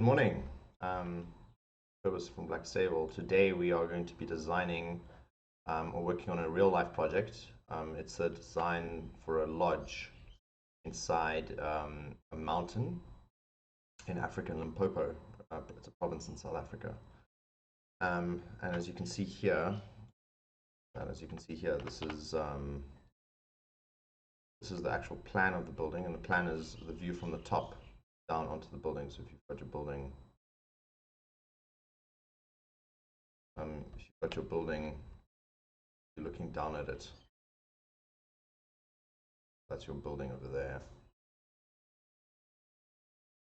Good morning. Phyllis from Black Sable. Today we are going to be designing or working on a real life project. It's a design for a lodge inside a mountain in Africa, Limpopo. It's a province in South Africa. And as you can see here, this is the actual plan of the building, and the plan is the view from the top down onto the building. So if you've got your building, you're looking down at it. That's your building over there.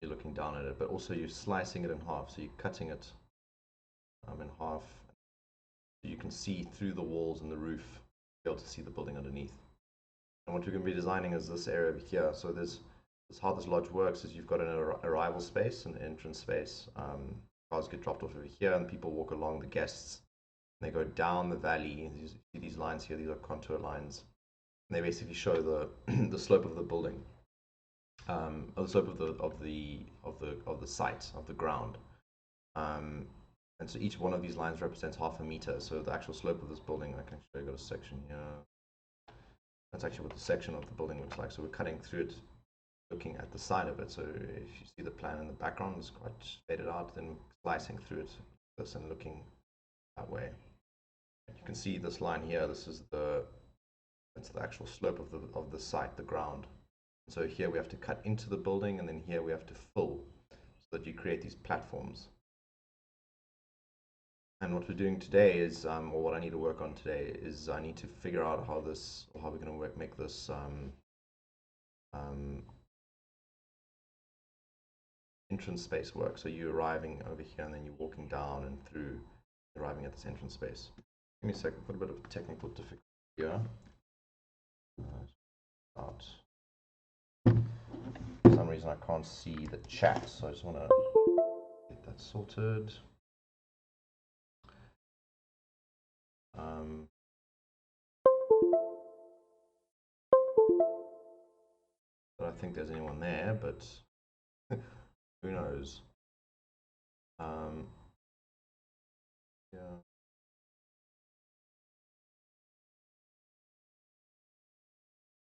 You're looking down at it, but also you're slicing it in half. So you're cutting it in half. So you can see through the walls and the roof, be able to see the building underneath. And what we're going to be designing is this area over here. So this how this lodge works is you've got an arrival space, an entrance space. Cars get dropped off over here, and people walk along, the guests. And they go down the valley. You see these lines here. These are contour lines. And they basically show the the slope of the building, or the slope of the site of the ground. And so each one of these lines represents half a meter. So the actual slope of this building, I can show you, got a section here. That's actually what the section of the building looks like. So we're cutting through it, looking at the side of it. So if you see the plan in the background, it's quite faded out. Then slicing through it, this and looking that way. You can see this line here. This is that's the actual slope of the site, the ground. So here we have to cut into the building, and then here we have to fill, so that you create these platforms. And what we're doing today is, or what I need to work on today is, I need to figure out how we're going to make this entrance space work. So you're arriving over here, and then you're walking down and through, arriving at this entrance space. Give me a second, put a bit of technical difficulty here. For some reason I can't see the chat, so I just want to get that sorted. I don't think there's anyone there, but who knows? Yeah.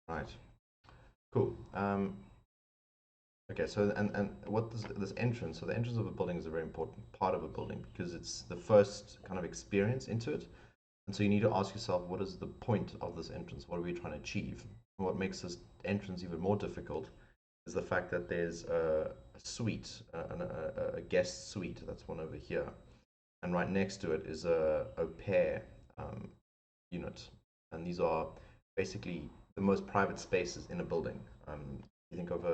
Right. Cool. Okay, so and what this entrance? So the entrance of a building is a very important part of a building because it's the first kind of experience into it. And so you need to ask yourself, what is the point of this entrance? What are we trying to achieve? And what makes this entrance even more difficult is the fact that there's a suite, a guest suite. That's one over here. And right next to it is a au pair unit. And these are basically the most private spaces in a building. You think of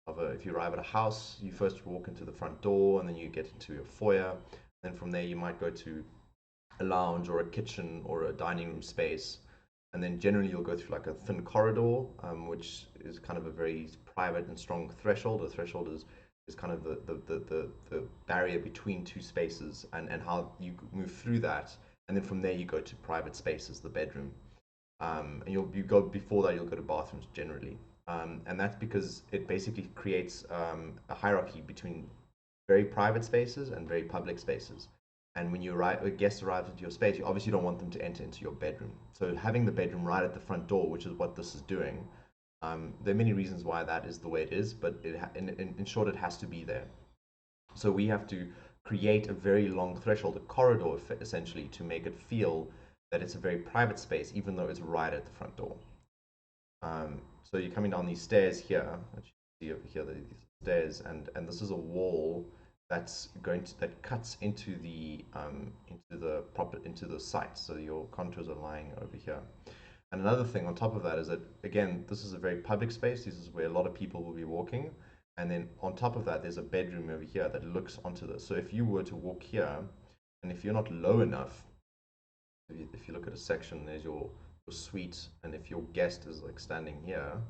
if you arrive at a house, you first walk into the front door, and then you get into your foyer. Then from there, you might go to a lounge or a kitchen or a dining room space, and then generally you'll go through like a thin corridor, which is kind of a very private and strong threshold. A threshold is kind of the barrier between two spaces, and how you move through that, and then from there you go to private spaces, the bedroom, and you go before that, you'll go to bathrooms generally, and that's because it basically creates a hierarchy between very private spaces and very public spaces. And when a guest arrives into your space, you obviously don't want them to enter into your bedroom. So having the bedroom right at the front door, which is what this is doing, there are many reasons why that is the way it is, but in short, it has to be there. So we have to create a very long threshold, a corridor essentially, to make it feel that it's a very private space, even though it's right at the front door. So you're coming down these stairs here, which you see over here, these stairs, and this is a wall that cuts into the site. So your contours are lying over here. And another thing on top of that is that, again, this is a very public space. This is where a lot of people will be walking. And then on top of that, there's a bedroom over here that looks onto this. So if you were to walk here, and if you're not low enough, if you look at a section, there's your suite, and if your guest is like standing here,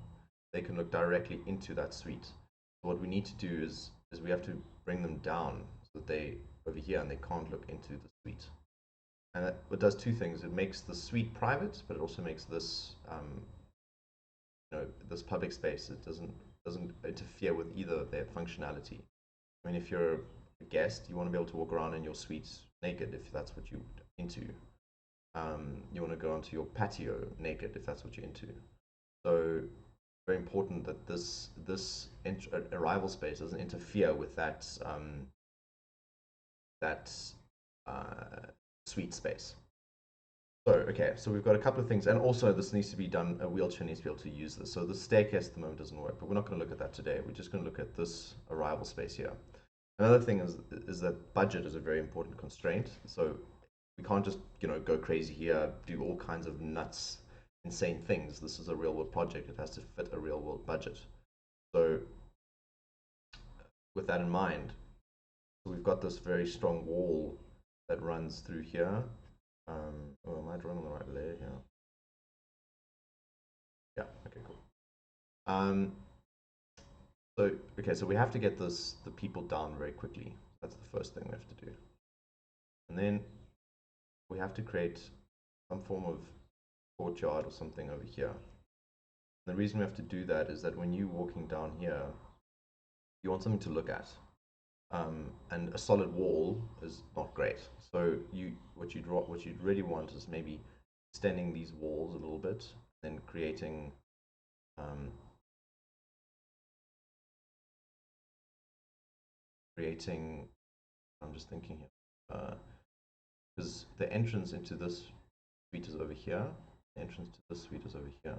they can look directly into that suite. So what we need to do is we have to bring them down so that they over here, and they can't look into the suite. And it does two things. It makes the suite private, but it also makes this this public space. It doesn't interfere with either of their functionality. I mean, if you're a guest, you want to be able to walk around in your suite naked if that's what you're into. You want to go onto your patio naked if that's what you're into. So very important that this arrival space doesn't interfere with that suite space. So, okay, so we've got a couple of things, and also this needs to be done, a wheelchair needs to be able to use this. So the staircase at the moment doesn't work, but we're not going to look at that today. We're just going to look at this arrival space here. Another thing is that budget is a very important constraint. So we can't just, go crazy here, do all kinds of nuts, insane things. This is a real world project. It has to fit a real world budget. So with that in mind, we've got this very strong wall that runs through here. Oh, am I drawing on the right layer here? Yeah, okay, cool. So we have to get the people down very quickly. That's the first thing we have to do. And then we have to create some form of courtyard or something over here. The reason we have to do that is that when you're walking down here, you want something to look at. And a solid wall is not great. So what you'd really want is maybe extending these walls a little bit, then creating I'm just thinking here, because the entrance into this suite is over here, the entrance to this suite is over here.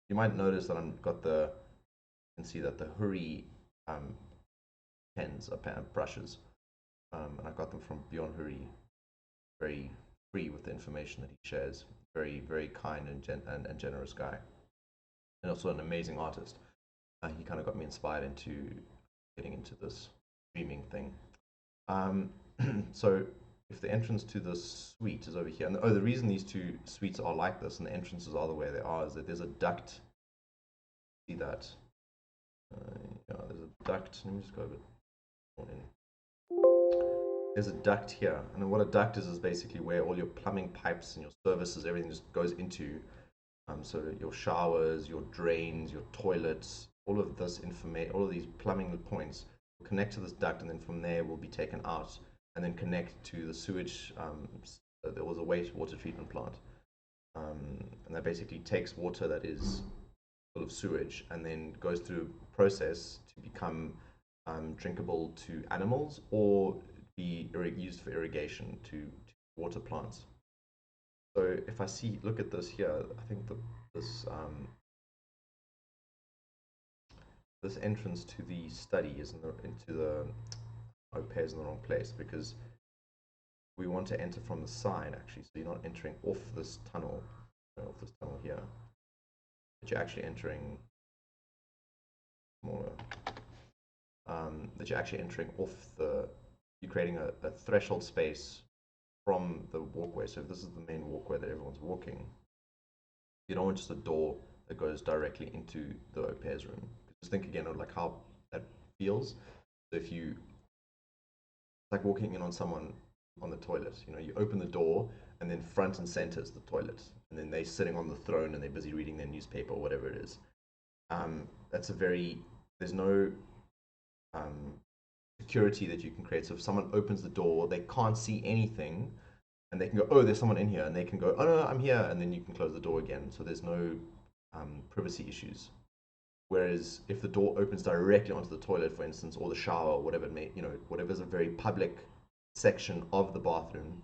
You might notice that I've got you can see that the Hurry pens are brushes, and I got them from Beyond Hurry, very free with the information that he shares. Very, very kind and generous guy, and also an amazing artist. He kind of got me inspired into getting into this streaming thing. So if the entrance to this suite is over here, and the reason these two suites are like this and the entrances are the way they are is that there's a duct. See that? Yeah, there's a duct. Let me just go a bit more in. There's a duct here, and what a duct is basically where all your plumbing pipes and your services, everything just goes into. So your showers, your drains, your toilets, all of this information, all of these plumbing points will connect to this duct, and then from there will be taken out and then connect to the sewage. There was a wastewater treatment plant, and that basically takes water that is full of sewage and then goes through a process to become drinkable to animals or be used for irrigation to water plants. So if I look at this here, I think this entrance to the study is into the au pair is in the wrong place, because we want to enter from the side actually. So you're not entering off this tunnel here, but you're actually entering smaller. That you're actually entering off you're creating a threshold space from the walkway. So if this is the main walkway that everyone's walking, you don't want just a door that goes directly into the au pair's room. Just think again of like how that feels. So if you, it's like walking in on someone on the toilet. You open the door and then front and center is the toilet, and then they're sitting on the throne and they're busy reading their newspaper or whatever it is. There's no security that you can create. So if someone opens the door, they can't see anything, and they can go, oh, there's someone in here, and they can go, oh no, I'm here, and then you can close the door again. So there's no privacy issues. Whereas if the door opens directly onto the toilet, for instance, or the shower, or whatever it may, whatever's a very public section of the bathroom,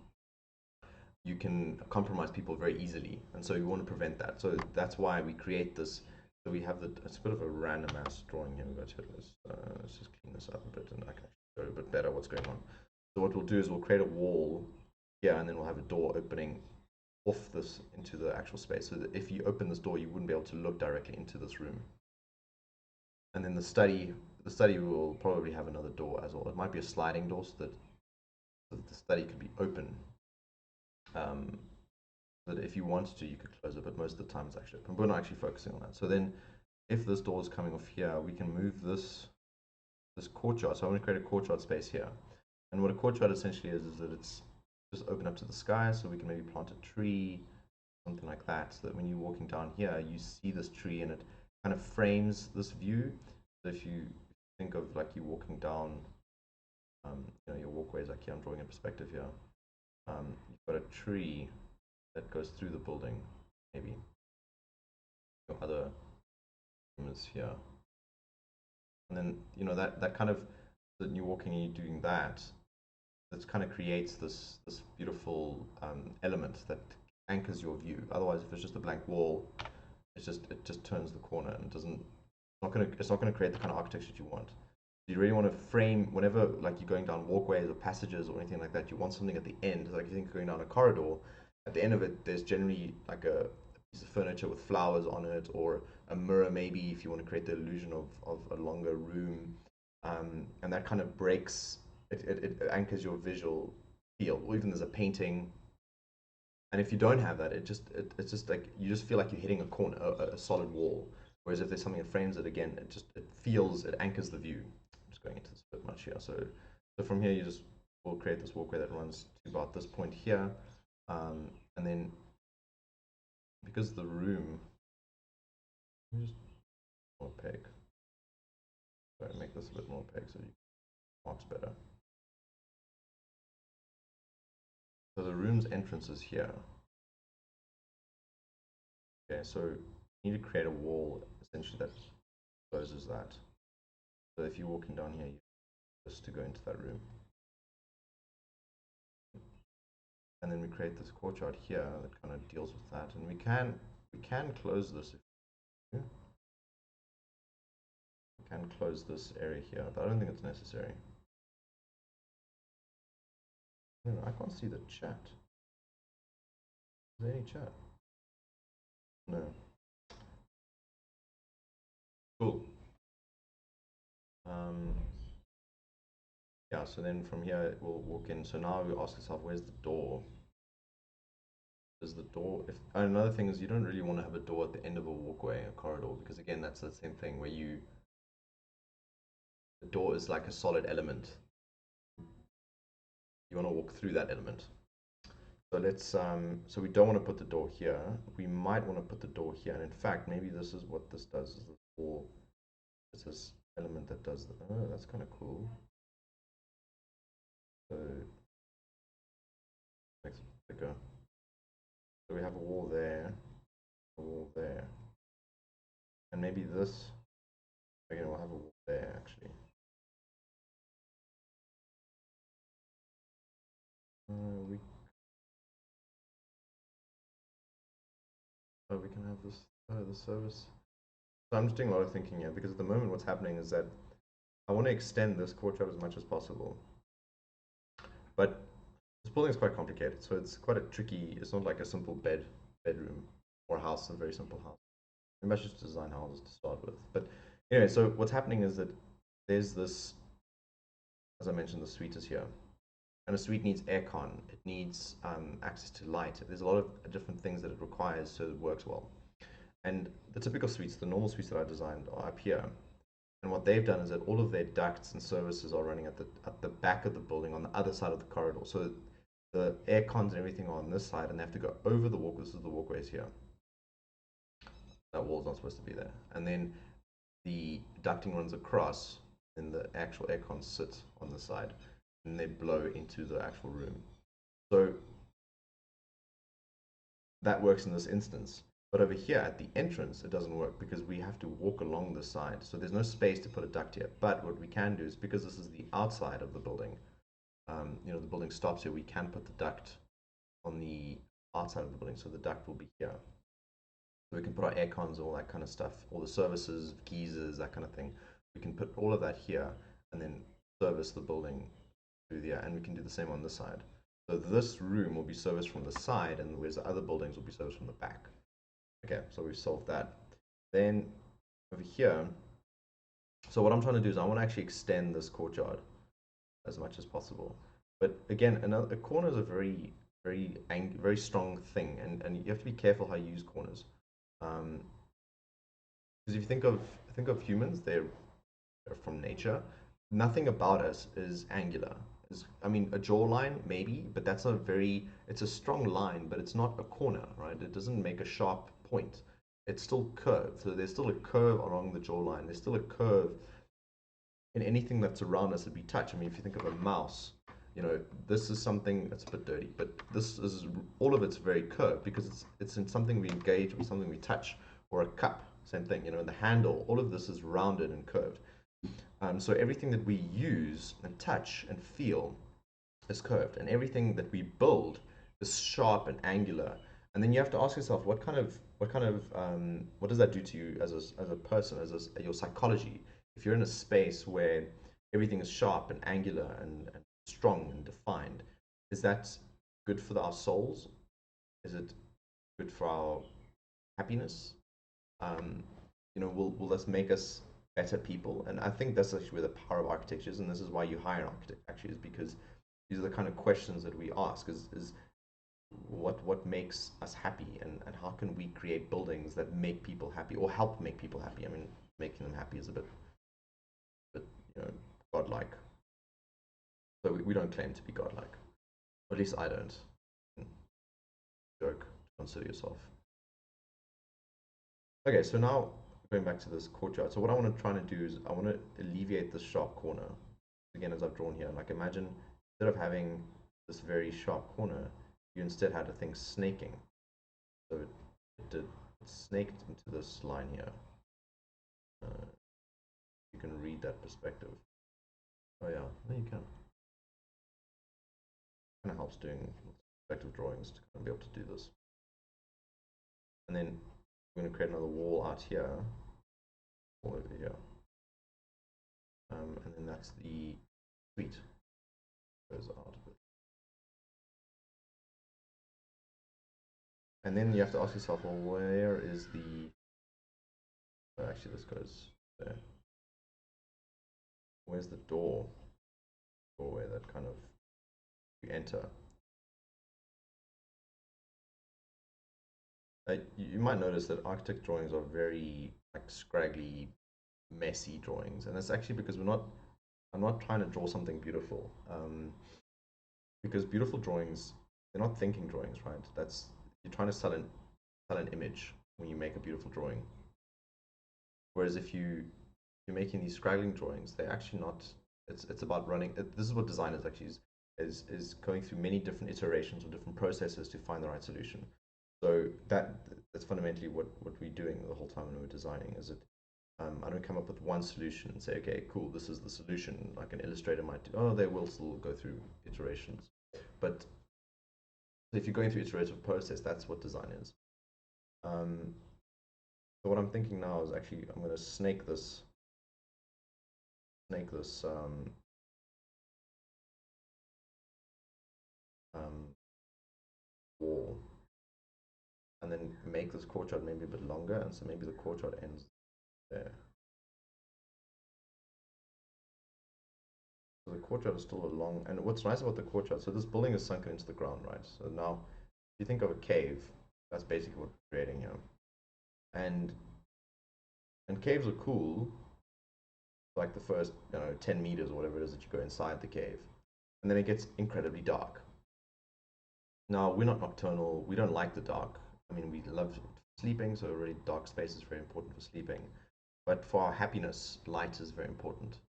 you can compromise people very easily, and so you want to prevent that. So that's why we create this. So we have it's a bit of a random ass drawing here. Let's just clean this up a bit, and I can show you a bit better what's going on. So what we'll do is we'll create a wall here, and then we'll have a door opening off this into the actual space, so that if you open this door, you wouldn't be able to look directly into this room. And then the study will probably have another door as well. It might be a sliding door, so that the study could be open. That if you wanted to, you could close it, but most of the time it's actually open. We're not actually focusing on that. So then, if this door is coming off here, we can move this courtyard. So I want to create a courtyard space here. And what a courtyard essentially is that it's just open up to the sky. So we can maybe plant a tree, something like that, so that when you're walking down here, you see this tree and it kind of frames this view. So if you think of like you walking down, your walkways, like here, I'm drawing a perspective here. You've got a tree that goes through the building, maybe. Your other room is here. And then, that kind of, that you're walking and you're doing that, kind of creates this beautiful element that anchors your view. Otherwise, if it's just a blank wall, it just turns the corner and it's not gonna create the kind of architecture that you want. You really want to frame whenever like you're going down walkways or passages or anything like that. You want something at the end, like you think going down a corridor. At the end of it, there's generally like a piece of furniture with flowers on it, or a mirror maybe if you want to create the illusion of a longer room, and that kind of breaks it anchors your visual field. Or even there's a painting, and if you don't have that, it's just like you just feel like you're hitting a corner, a solid wall. Whereas if there's something that frames it again, it anchors the view. I'm just going into this a bit much here. So from here we'll create this walkway that runs to about this point here, and then because the room, let me just more opaque. Sorry, make this a bit more opaque so you marks better. So the room's entrance is here. Okay, so you need to create a wall essentially that closes that. So if you're walking down here, you just to go into that room. And then we create this courtyard here that kind of deals with that. And we can close this. We can close this area here, but I don't think it's necessary. No, I can't see the chat. Is there any chat? No. Cool. Yeah, so then from here we'll walk in. So now we ask ourselves, where's the door? Is the door, if another thing is you don't really want to have a door at the end of a walkway, a corridor, because again that's the same thing where the door is like a solid element. You want to walk through that element. So so we don't want to put the door here. We might want to put the door here, and in fact maybe this is what this does, is the door, it's this element that does that. Oh, that's kind of cool. So makes it bigger. So we have a wall there, a wall there, and maybe this, again, we'll have a wall there actually. We we can have this the service. So I'm just doing a lot of thinking here because at the moment what's happening is that I want to extend this courtyard as much as possible, but this building is quite complicated, so it's quite a tricky. It's not like a simple bedroom or house, a very simple house. Maybe I should just design houses to start with. But anyway, so what's happening is that there's this, as I mentioned, the suite is here. And a suite needs aircon. It needs access to light. There's a lot of different things that it requires so it works well. And the typical suites, the normal suites that I designed, are up here. And what they've done is that all of their ducts and services are running at the back of the building on the other side of the corridor. So the air cons and everything are on this side, and they have to go over the walk. This is the walkways here. That wall's not supposed to be there. And then the ducting runs across, and the actual air cons sit on the side, and they blow into the actual room. So that works in this instance. But over here at the entrance, it doesn't work because we have to walk along the side. So there's no space to put a duct here. But what we can do is, because this is the outside of the building, the building stops here, we can put the duct on the outside of the building. So the duct will be here. So we can put our air cons, all that kind of stuff, all the services, geysers, that kind of thing. We can put all of that here and then service the building through there. And we can do the same on this side. So this room will be serviced from the side, and whereas the other buildings will be serviced from the back. Okay, so we've solved that. Then over here, so what I'm trying to do is I want to actually extend this courtyard as much as possible. But again, a corner is a very strong thing, and you have to be careful how you use corners. Because if you think of humans, they're from nature. Nothing about us is angular. I mean, a jawline maybe, but that's not it's a strong line, but it's not a corner, right? It doesn't make a sharp point. it's still curved. So there's still a curve along the jawline. There's still a curve in anything that's around us that we touch. I mean, if you think of a mouse, this is something that's a bit dirty, but this is all of it's very curved because it's in something we engage with, something we touch, or a cup, same thing. The handle, all of this is rounded and curved. So everything that we use and touch and feel is curved, and everything that we build is sharp and angular. And then you have to ask yourself, what does that do to you as a person, your psychology? If you're in a space where everything is sharp and angular and strong and defined, is that good for our souls? Is it good for our happiness? Will this make us better people? And I think that's actually where the power of architecture is, and this is why you hire an architect, actually, is because these are the kind of questions that we ask, is what makes us happy, and how can we create buildings that make people happy or help make people happy? I mean, making them happy is a bit godlike. So we don't claim to be godlike. Or at least I don't. Joke, consider yourself. Okay, so now going back to this courtyard. So what I want to try to do is I want to alleviate this sharp corner. Again, as I've drawn here, like imagine instead of having this very sharp corner, you instead had a thing snaking. So it snaked into this line here. You can read that perspective. Oh yeah, no, you can. Kind of helps doing perspective drawings to kind of be able to do this. And then we're going to create another wall out here, wall over here. And then that's the suite. Goes out a bit. And then you have to ask yourself, well, where is the... actually, this goes there. Where's the doorway that kind of you enter? You might notice that architect drawings are very like scraggly, messy drawings, and that's actually because I'm not trying to draw something beautiful. Because beautiful drawings, they're not thinking drawings, right? You're trying to sell an image when you make a beautiful drawing. Whereas if you're making these scraggling drawings, they're actually not. It's about running. This is what designers actually is going through many different iterations or different processes to find the right solution. So that's fundamentally what we're doing the whole time when we're designing. Is it? I don't come up with one solution and say, okay, cool, this is the solution. Like an illustrator might do. Oh, they will still go through iterations, but if you're going through iterative process, that's what design is. So what I'm thinking now is actually I'm going to snake this wall, and then make this courtyard maybe a bit longer, and so maybe the courtyard ends there. So the courtyard is still a long, and what's nice about the courtyard, so this building is sunken into the ground, right? So now, if you think of a cave, that's basically what we're creating here. And caves are cool, like the first 10 meters or whatever it is that you go inside the cave, and then it gets incredibly dark. Now we're not nocturnal, we don't like the dark. I mean, we love sleeping, so really dark space is very important for sleeping, but for our happiness, light is very important.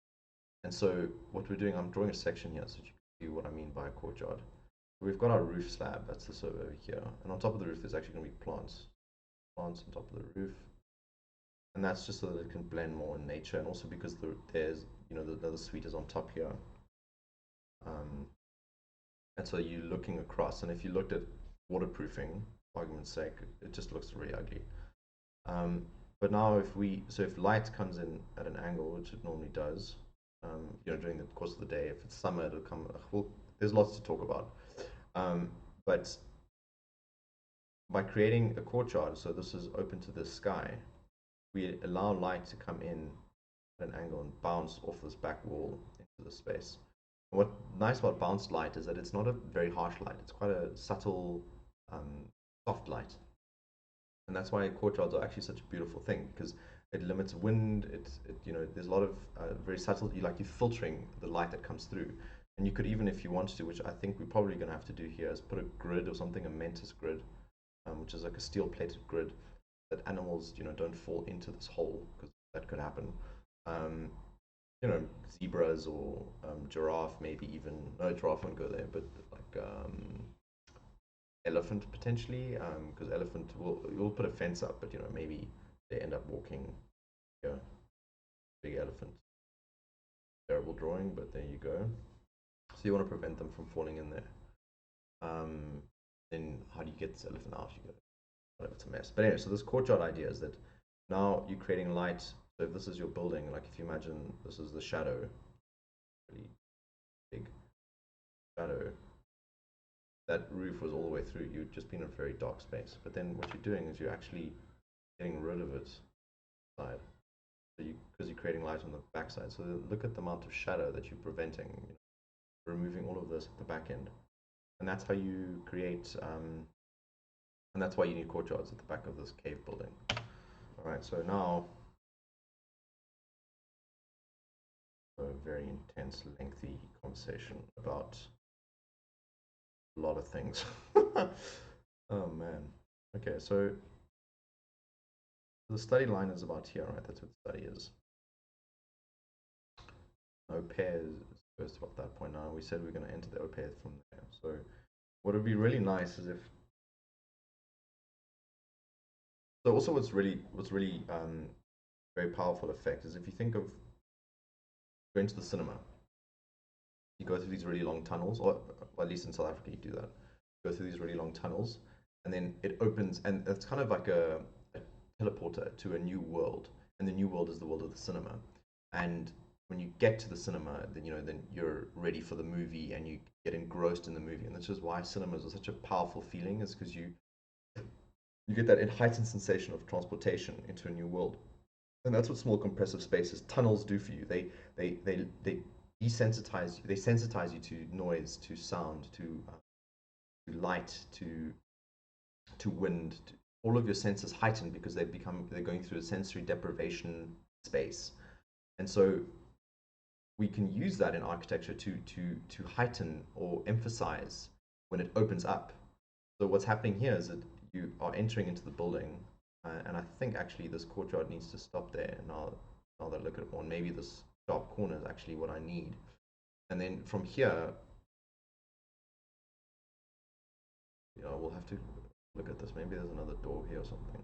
And so what we're doing, I'm drawing a section here so you can see what I mean by a courtyard. We've got our roof slab, that's this over here, and on top of the roof there's actually going to be plants on top of the roof, and that's just so that it can blend more in nature, and also because there's the suite is on top here, and so you're looking across, and if you looked at waterproofing, for argument's sake, it just looks really ugly. But now if light comes in at an angle, which it normally does, during the course of the day, if it's summer, it'll come. Well, there's lots to talk about, but by creating a courtyard, so this is open to the sky, we allow light to come in at an angle and bounce off this back wall into the space. And what's nice about bounced light is that it's not a very harsh light. It's quite a subtle, soft light. And that's why courtyards are actually such a beautiful thing, because it limits wind. There's a lot of very subtle. You're filtering the light that comes through. And you could even, if you wanted to, which I think we're probably going to have to do here, is put a grid or something, a Mentis grid, which is like a steel-plated grid that animals, don't fall into this hole, because that could happen. Um, Zebras or giraffe, maybe even, no, giraffe won't go there, but like elephant potentially, because elephant you'll put a fence up, but maybe they end up walking. Yeah, big elephant. Terrible drawing, but there you go. So you want to prevent them from falling in there. Um, then how do you get this elephant out? You go, whatever, it's a mess. But anyway, so this courtyard idea is that now you're creating light. So if this is your building, like if you imagine this is the shadow, really big shadow, that roof was all the way through. You'd just been in a very dark space. But then what you're doing is you're actually getting rid of it side. So because you're creating light on the backside. So look at the amount of shadow that you're preventing, removing all of this at the back end. And that's how you create, and that's why you need courtyards at the back of this cave building. All right, so now, a very intense, lengthy conversation about a lot of things. Oh man. Okay, so the study line is about here, right? That's what the study is. Au pair goes to about that point now. We said we're going to enter the au pair from there. So what would be really nice is if. So also, what's really very powerful effect is if you think of going to the cinema, you go through these really long tunnels, or at least in South Africa you do that. You go through these really long tunnels, and then it opens, and it's kind of like a teleporter to a new world, and the new world is the world of the cinema. And when you get to the cinema, then you're ready for the movie, and you get engrossed in the movie. And this is why cinemas are such a powerful feeling, is because you get that heightened sensation of transportation into a new world. And that's what small compressive spaces, tunnels, do for you. They desensitize you. They sensitize you to noise, to sound, to light, to wind. All of your senses heighten because they're going through a sensory deprivation space. And so we can use that in architecture to heighten or emphasize when it opens up. So what's happening here is that you are entering into the building, and I think actually this courtyard needs to stop there. Now that I look at it more, maybe this sharp corner is actually what I need. And then from here, we'll have to look at this. Maybe there's another door here or something.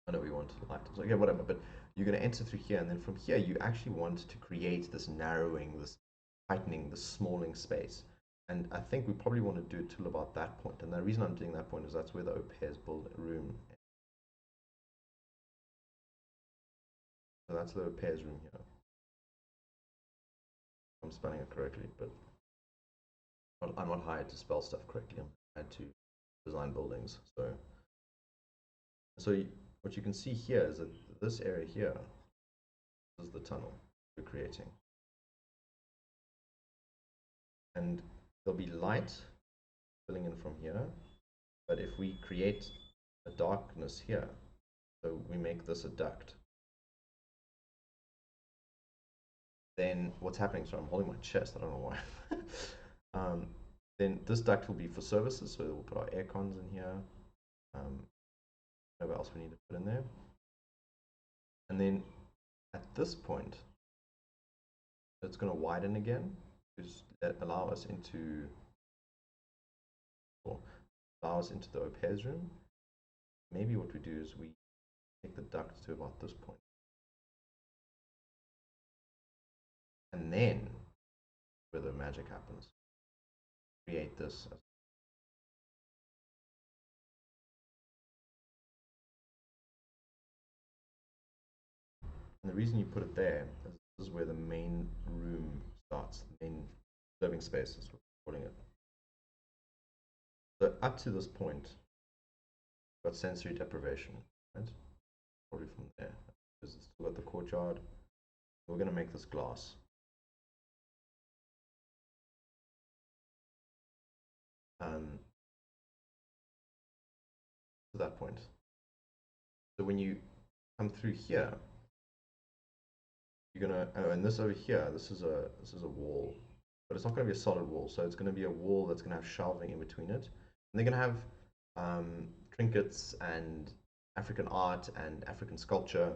I know we want light. So, okay, whatever. But you're going to enter through here, and then from here, you actually want to create this narrowing, this tightening, this smalling space. And I think we probably want to do it till about that point. And the reason I'm doing that point is that's where the au pairs build room. So that's the au pairs room here. I'm spelling it correctly, but I'm not hired to spell stuff correctly. I'm hired to design buildings. So what you can see here is that this area here is the tunnel we're creating. And there'll be light filling in from here, but if we create a darkness here, so we make this a duct, then what's happening, so I'm holding my chest, I don't know why. Then this duct will be for services, so we'll put our aircons in here, whatever else we need to put in there. And then at this point, it's going to widen again to allow us into the au pairs room. Maybe what we do is we take the duct to about this point. And then, where the magic happens, create this. And the reason you put it there is this is where the main room starts, the main living space is what we're calling it. So up to this point, we've got sensory deprivation, right? Probably from there, because it's still got the courtyard. We're going to make this glass. To that point. So when you come through here, you're gonna, and this over here, this is a wall, but it's not going to be a solid wall. So it's going to be a wall that's going to have shelving in between it, and they're going to have trinkets and African art and African sculpture.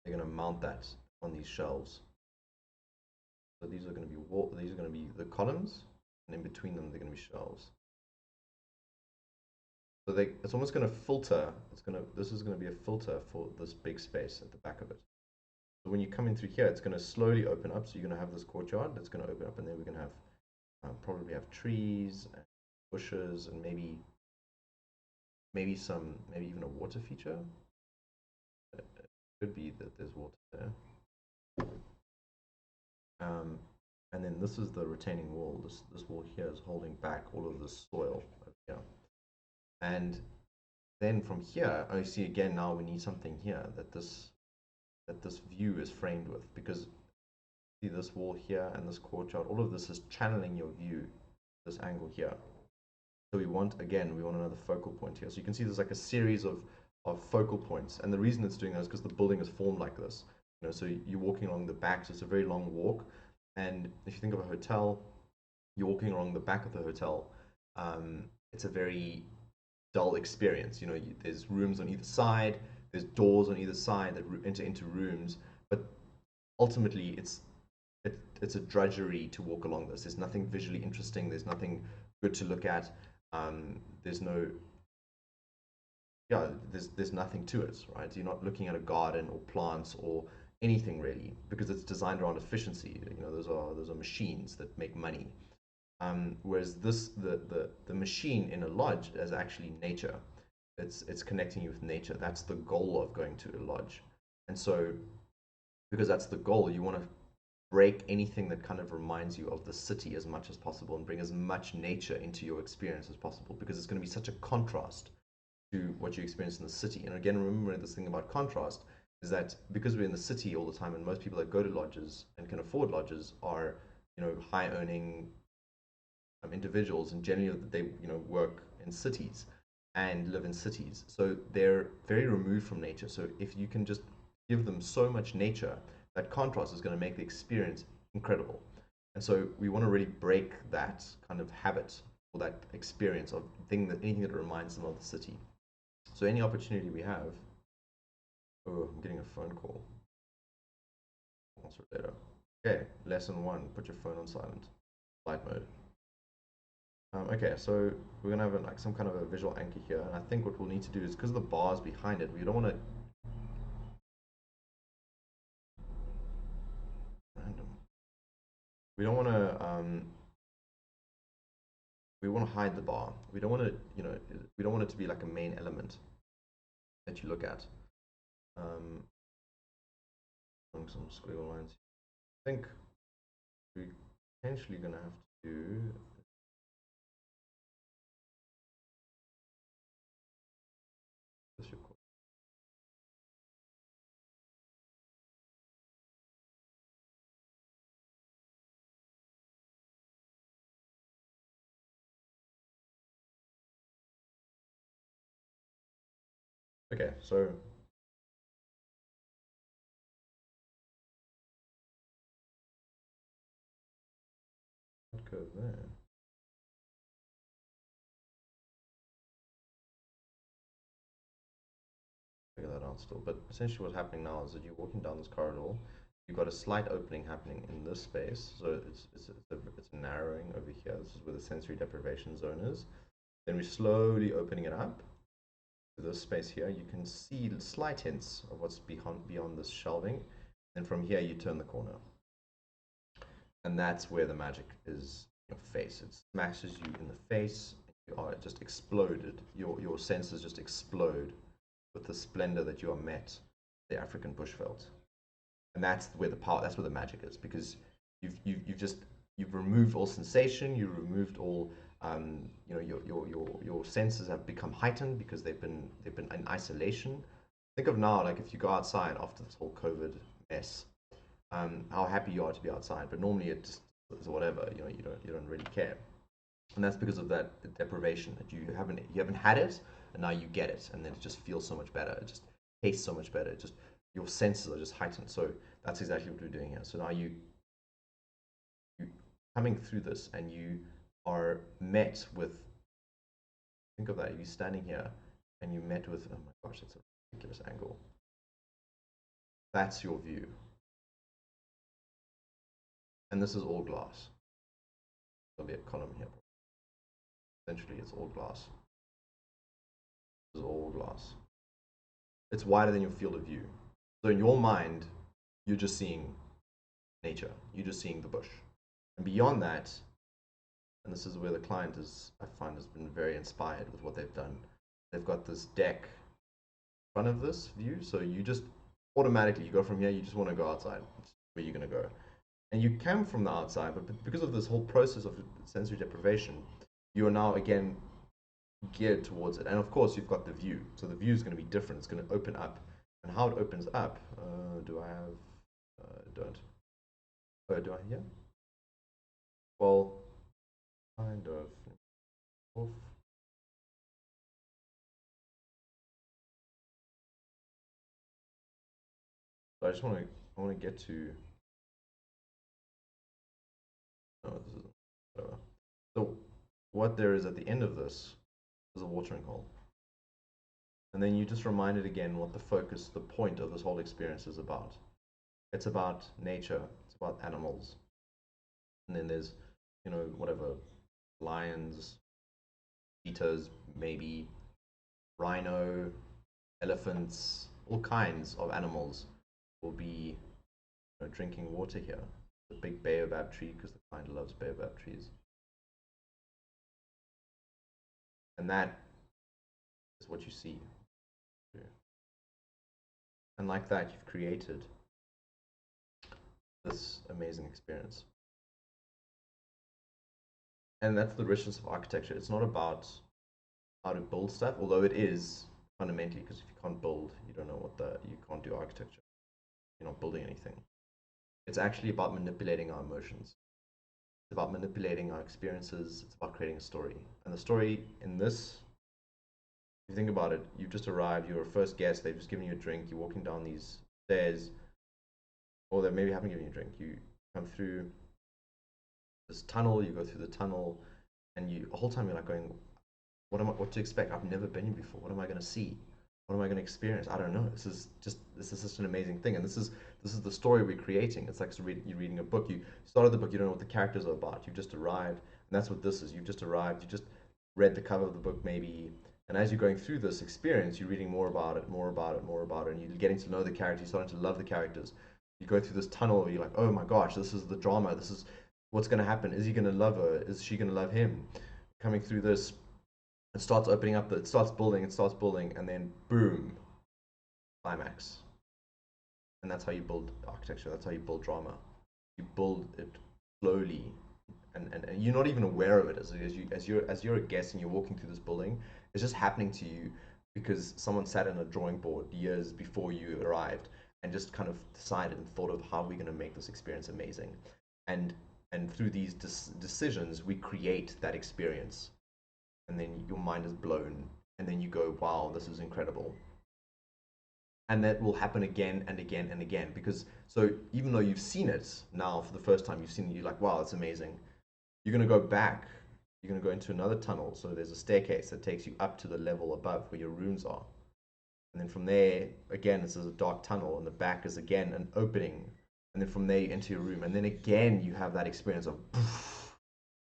They're going to mount that on these shelves. So these are going to be these are going to be the columns, and in between them they're going to be shelves. So it's almost going to filter. This is going to be a filter for this big space at the back of it. So when you come in through here, it's going to slowly open up. So you're going to have this courtyard that's going to open up, and then we're going to have probably have trees and bushes, and maybe maybe even a water feature. It could be that there's water there. And then this is the retaining wall. This wall here is holding back all of the soil over here. And then from here, I see again now we need something here that this view is framed with, because see this wall here and this courtyard, all of this is channeling your view, this angle here. So we want another focal point here. So you can see there's like a series of focal points, and the reason it's doing that is because the building is formed like this. You know, so you're walking along the back, so it's a very long walk. And if you think of a hotel, you're walking along the back of the hotel. It's a very dull experience. You know, there's rooms on either side, there's doors on either side that enter into rooms, but ultimately it's a drudgery to walk along this. There's nothing visually interesting. There's nothing good to look at. There's nothing to it, right? You're not looking at a garden or plants or anything really, because it's designed around efficiency. You know, those are machines that make money. Whereas the machine in a lodge is actually nature. It's connecting you with nature. That's the goal of going to a lodge. And so, because that's the goal, you want to break anything that kind of reminds you of the city as much as possible and bring as much nature into your experience as possible, because it's going to be such a contrast to what you experience in the city. And again, remember this thing about contrast is that because we're in the city all the time, and most people that go to lodges and can afford lodges are, you know, high earning individuals, and generally they, you know, work in cities and live in cities, so they're very removed from nature. So if you can just give them so much nature, that contrast is going to make the experience incredible. And so we want to really break that kind of habit or that experience of anything that reminds them of the city. So any opportunity we have. Oh, I'm getting a phone call. Answer later. Okay, lesson 1: put your phone on silent, flight mode. Okay, so we're gonna have like some kind of a visual anchor here, and I think what we'll need to do is, because of the bars behind it, we don't want to we don't want to we want to hide the bar. We don't want to, you know, we don't want it to be like a main element that you look at. Some squiggle lines. I think we're potentially gonna have to do. Okay, so what curve there? Figure that out still. But essentially, what's happening now is that you're walking down this corridor. You've got a slight opening happening in this space, so it's narrowing over here. This is where the sensory deprivation zone is. Then we're slowly opening it up to this space here. You can see slight hints of what's beyond this shelving. And from here, you turn the corner. And that's where the magic is in your face. It smashes you in the face. You are just exploded. Your senses just explode with the splendor that you are met, the African bushveld. And that's where the power, that's where the magic is, because you've removed all sensation, you've removed all you know, your senses have become heightened because they've been in isolation. Think of now, like if you go outside after this whole COVID mess, how happy you are to be outside, but normally it just is whatever, you know, you don't really care. And that's because of that deprivation, that you haven't had it, and now you get it, and then it just feels so much better. It just tastes so much better. It just, your senses are just heightened. So that's exactly what we're doing here. So now you coming through this, and you are met with Think of that. If you're standing here and you met with, oh my gosh, it's a ridiculous angle. That's your view. And this is all glass. There'll be a column here. Essentially, it's all glass. This is all glass. It's wider than your field of view. So in your mind, you're just seeing nature. You're just seeing the bush. And beyond that, and this is where the client is, I find, has been very inspired with what they've done. They've got this deck in front of this view, so you just automatically, you go from here, you just want to go outside. It's where you're going to go. And you come from the outside, but because of this whole process of sensory deprivation, you are now again geared towards it. And of course, you've got the view. So the view is going to be different. It's going to open up. And how it opens up, do I have, don't. Oh, do I here? Well, kind of. Off. So I want to get to, no, this is, whatever. So what there is at the end of this is a watering hole. And then you just remind it again what the focus, the point of this whole experience is about. It's about nature, it's about animals. And then there's, you know, whatever, lions, cheetahs, maybe, rhino, elephants, all kinds of animals will be, you know, drinking water here. The big baobab tree, because the client loves baobab trees. And that is what you see. And like that, you've created this amazing experience. And that's the richness of architecture. It's not about how to build stuff, although it is fundamentally, because if you can't build, you don't know you can't do architecture. You're not building anything. It's actually about manipulating our emotions. It's about manipulating our experiences. It's about creating a story. And the story in this, if you think about it, you've just arrived, you're a first guest, they've just given you a drink, you're walking down these stairs, or they maybe haven't given you a drink. You come through this tunnel, you go through the tunnel, and the whole time you're like going, what to expect? I've never been here before. What am I going to see? What am I going to experience? I don't know. This is such an amazing thing, and this is the story we're creating. It's like you're reading a book. You started the book, you don't know what the characters are about. You've just arrived, and that's what this is. You've just arrived. You just read the cover of the book, maybe, and as you're going through this experience, you're reading more about it, more about it, more about it, and you're getting to know the characters. You're starting to love the characters. You go through this tunnel where you're like, oh my gosh, this is the drama. This is what's going to happen. Is he going to love her? Is she going to love him? Coming through this, it starts opening up, it starts building, and then boom, climax. And that's how you build architecture, that's how you build drama. You build it slowly, and you're not even aware of it as you're a guest and you're walking through this building. It's just happening to you because someone sat on a drawing board years before you arrived and just kind of decided and thought of how we're going to make this experience amazing. And through these decisions, we create that experience. And then your mind is blown, and then you go, wow, this is incredible. And that will happen again and again and again, because so even though you've seen it now for the first time, you've seen it, you're like, wow, it's amazing. You're going to go back, you're going to go into another tunnel. So there's a staircase that takes you up to the level above where your rooms are. And then from there, again, this is a dark tunnel, and the back is again an opening. And then from there, you enter your room, and then again, you have that experience of poof,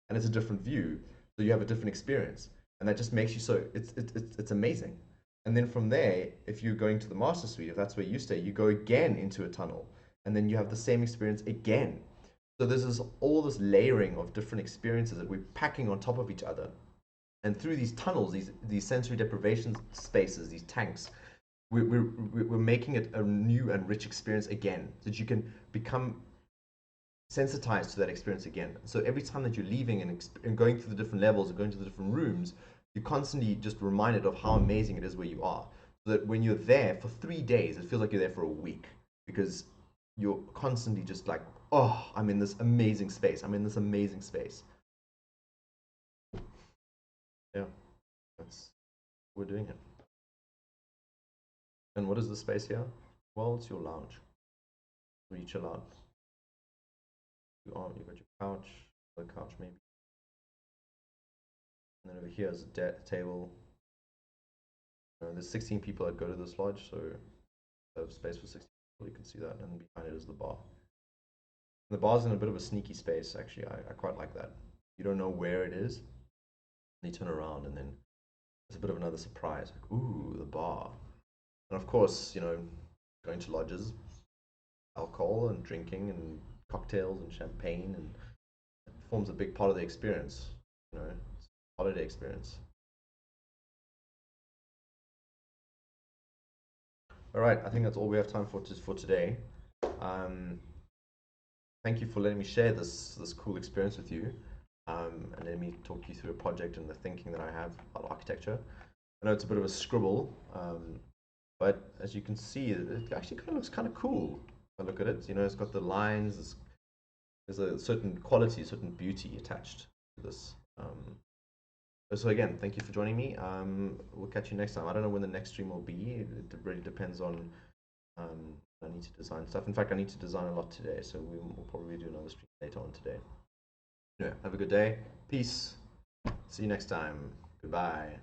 and it's a different view. So you have a different experience, and that just makes you so it's amazing. And then from there, if you're going to the master suite, if that's where you stay, you go again into a tunnel, and then you have the same experience again. So there's all this layering of different experiences that we're packing on top of each other. And through these tunnels, these sensory deprivation spaces, these tanks, we're making it a new and rich experience again, so that you can become sensitized to that experience again. So every time that you're leaving and going through the different levels and going to the different rooms, you're constantly just reminded of how amazing it is where you are. So that when you're there for 3 days, it feels like you're there for a week, because you're constantly just like, oh, I'm in this amazing space. I'm in this amazing space. Yeah, that's we're doing it. And what is the space here? Well, it's your lounge. Where you chill out. You got your couch, the couch maybe. And then over here is a table. There's 16 people that go to this lodge, so I have space for 16 people. You can see that, and behind it is the bar. And the bar's in a bit of a sneaky space, actually. I quite like that. You don't know where it is. And you turn around, and then there's a bit of another surprise. Like, ooh, the bar. And of course, going to lodges, alcohol and drinking and cocktails and champagne, and it forms a big part of the experience. It's a holiday experience. All right, I think that's all we have time for today. Um, Thank you for letting me share this cool experience with you, and let me talk you through a project and the thinking that I have about architecture. I know it's a bit of a scribble, but as you can see, it actually kind of looks kind of cool. If I look at it, it's got the lines. There's a certain quality, certain beauty attached to this. So again, thank you for joining me. We'll catch you next time. I don't know when the next stream will be. It really depends on I need to design stuff. In fact, I need to design a lot today, so we'll probably do another stream later on today. Yeah, have a good day. Peace. See you next time. Goodbye.